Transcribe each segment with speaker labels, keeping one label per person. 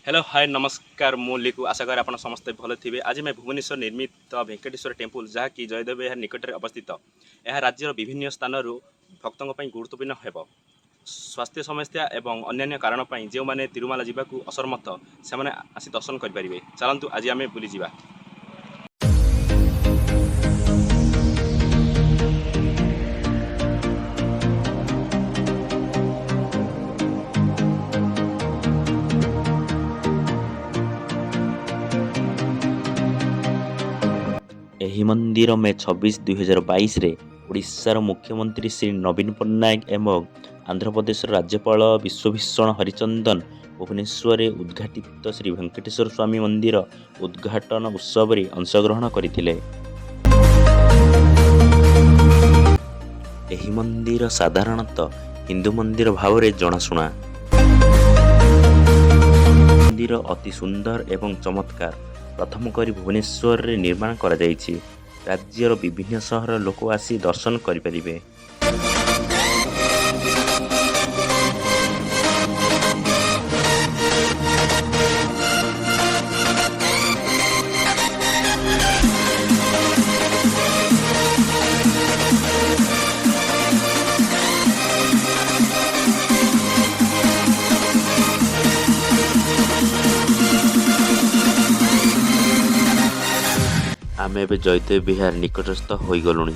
Speaker 1: Hello hi नमस्कार मु लिखु आशा कर आप समस्ते भल थे। आज मैं भुवनेश्वर निर्मित वेंकटेश्वर टेम्पल जहाँकि जयदेव यह निकट में अवस्थित यह राज्यर विभिन्न स्थान भक्तों गुरुत्वपूर्ण हेब। स्वास्थ्य समस्या एवं अन्य कारण जो मैंने तिरुमाला जावाक असमर्थ से आसी दर्शन करेंगे। चलतु आज आम बुली जा।
Speaker 2: ଏହି ମନ୍ଦିର ମେ 26, 2022 ରେ ଓଡ଼ିଶାର ମୁଖ୍ୟମନ୍ତ୍ରୀ ଶ୍ରୀ ନବୀନ ପଟ୍ଟନାୟକ ଏବଂ ଆନ୍ଧ୍ରପ୍ରଦେଶର ରାଜ୍ୟପାଳ ବିଶ୍ୱଭୂଷଣ ହରିଚନ୍ଦନ ଭୁବନେଶ୍ୱରରେ ଉଦ୍ଘାଟିତ ଶ୍ରୀ ଭେଙ୍କଟେଶ୍ୱର ସ୍ୱାମୀ ମନ୍ଦିର ଉଦ୍ଘାଟନ ଉତ୍ସବରେ ଅଂଶଗ୍ରହଣ କରିଥିଲେ। ଏହି ମନ୍ଦିର ସାଧାରଣତଃ ହିନ୍ଦୁ ମନ୍ଦିର ଭାବରେ ଜଣାଶୁଣା। ମନ୍ଦିର ଅତି ସୁନ୍ଦର ଏବଂ ଚମତ୍କାର। ପ୍ରଥମ କରି ଭୁବନେଶ୍ୱରରେ ନିର୍ମାଣ କରାଯାଇଛି। ରାଜ୍ୟର ବିଭିନ୍ନ ସହରର ଲୋକ ଆସି ଦର୍ଶନ କରିପାରିବେ। ଆମେ ଏବେ ଜୟଦେବ ବିହାର ନିକଟସ୍ଥ ହୋଇଗଲୁଣି।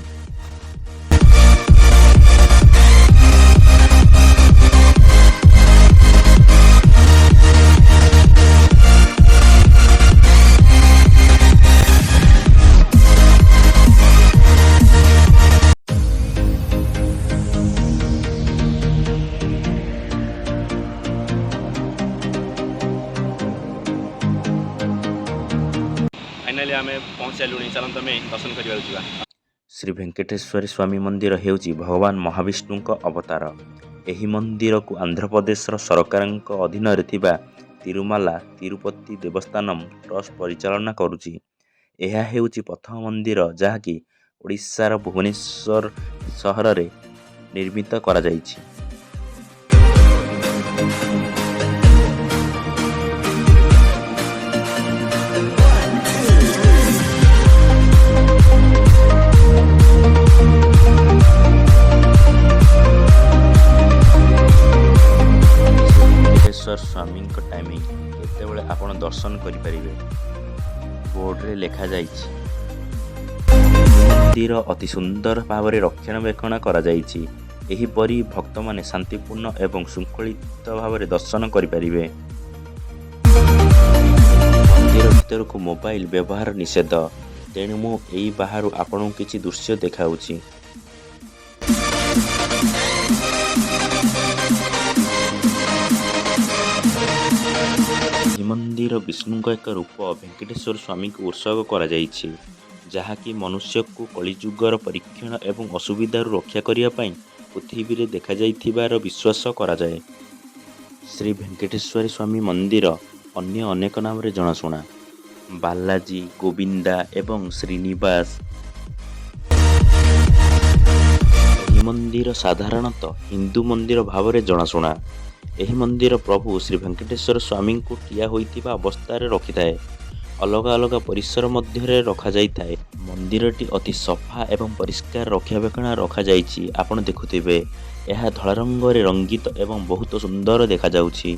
Speaker 1: फाइनाली आम पहुँच सारूँ। चलते आम दर्शन करने जा।
Speaker 2: ଶ୍ରୀ ଭେଙ୍କଟେଶ୍ୱର ସ୍ୱାମୀ ମନ୍ଦିର ହେଉଛି ଭଗବାନ ମହାବିଷ୍ଣୁଙ୍କ ଅବତାର। ଏହି ମନ୍ଦିରକୁ ଆନ୍ଧ୍ରପ୍ରଦେଶର ସରକାରଙ୍କ ଅଧୀନରେ ଥିବା ତିରୁମାଲା ତିରୁପତି ଦେବସ୍ଥାନମ୍ ଟ୍ରଷ୍ଟ ପରିଚାଳନା କରୁଛି। ଏହା ହେଉଛି ପ୍ରଥମ ମନ୍ଦିର ଯାହାକି ଓଡ଼ିଶାର ଭୁବନେଶ୍ୱର ସହରରେ ନିର୍ମିତ କରାଯାଇଛି। ସ୍ୱାମୀଙ୍କ ଟାଇମିଂ କେତେବେଳେ ଆପଣ ଦର୍ଶନ କରିପାରିବେ ବୋର୍ଡରେ ଲେଖାଯାଇଛି। ମନ୍ଦିର ଅତି ସୁନ୍ଦର ଭାବରେ ରକ୍ଷଣାବେକ୍ଷଣ କରାଯାଇଛି। ଏହିପରି ଭକ୍ତମାନେ ଶାନ୍ତିପୂର୍ଣ୍ଣ ଏବଂ ଶୃଙ୍ଖଳିତ ଭାବରେ ଦର୍ଶନ କରିପାରିବେ। ମନ୍ଦିର ଭିତରକୁ ମୋବାଇଲ ବ୍ୟବହାର ନିଷେଧ, ତେଣୁ ମୁଁ ଏହି ବାହାରୁ ଆପଣଙ୍କୁ କିଛି ଦୃଶ୍ୟ ଦେଖାଉଛି। ଏହି ମନ୍ଦିର ବିଷ୍ଣୁଙ୍କ ଏକ ରୂପ ଭେଙ୍କଟେଶ୍ୱର ସ୍ୱାମୀଙ୍କୁ ଉତ୍ସର୍ଗ କରାଯାଇଛି, ଯାହାକି ମନୁଷ୍ୟକୁ କଳିଯୁଗର ପରୀକ୍ଷଣ ଏବଂ ଅସୁବିଧାରୁ ରକ୍ଷା କରିବା ପାଇଁ ପୃଥିବୀରେ ଦେଖାଯାଇଥିବାର ବିଶ୍ୱାସ କରାଯାଏ। ଶ୍ରୀ ଭେଙ୍କଟେଶ୍ୱର ସ୍ୱାମୀ ମନ୍ଦିର ଅନ୍ୟ ଅନେକ ନାମରେ ଜଣାଶୁଣା। ବାଲାଜୀ, ଗୋବିନ୍ଦା ଏବଂ ଶ୍ରୀନିବାସ। ଏହି ମନ୍ଦିର ସାଧାରଣତଃ ହିନ୍ଦୁ ମନ୍ଦିର ଭାବରେ ଜଣାଶୁଣା। ଏହି ମନ୍ଦିର ପ୍ରଭୁ ଶ୍ରୀ ଭେଙ୍କଟେଶ୍ୱର ସ୍ୱାମୀଙ୍କୁ ଠିଆ ହୋଇଥିବା ଅବସ୍ଥାରେ ରଖିଥାଏ। ଅଲଗା ଅଲଗା ପରିସର ମଧ୍ୟରେ ରଖାଯାଇଥାଏ। ମନ୍ଦିରଟି ଅତି ସଫା ଏବଂ ପରିଷ୍କାର ରକ୍ଷଣାବେକ୍ଷଣ ରଖାଯାଇଛି। ଆପଣ ଦେଖୁଥିବେ ଏହା ଧଳା ରଙ୍ଗରେ ରଙ୍ଗିତ ଏବଂ ବହୁତ ସୁନ୍ଦର ଦେଖାଯାଉଛି।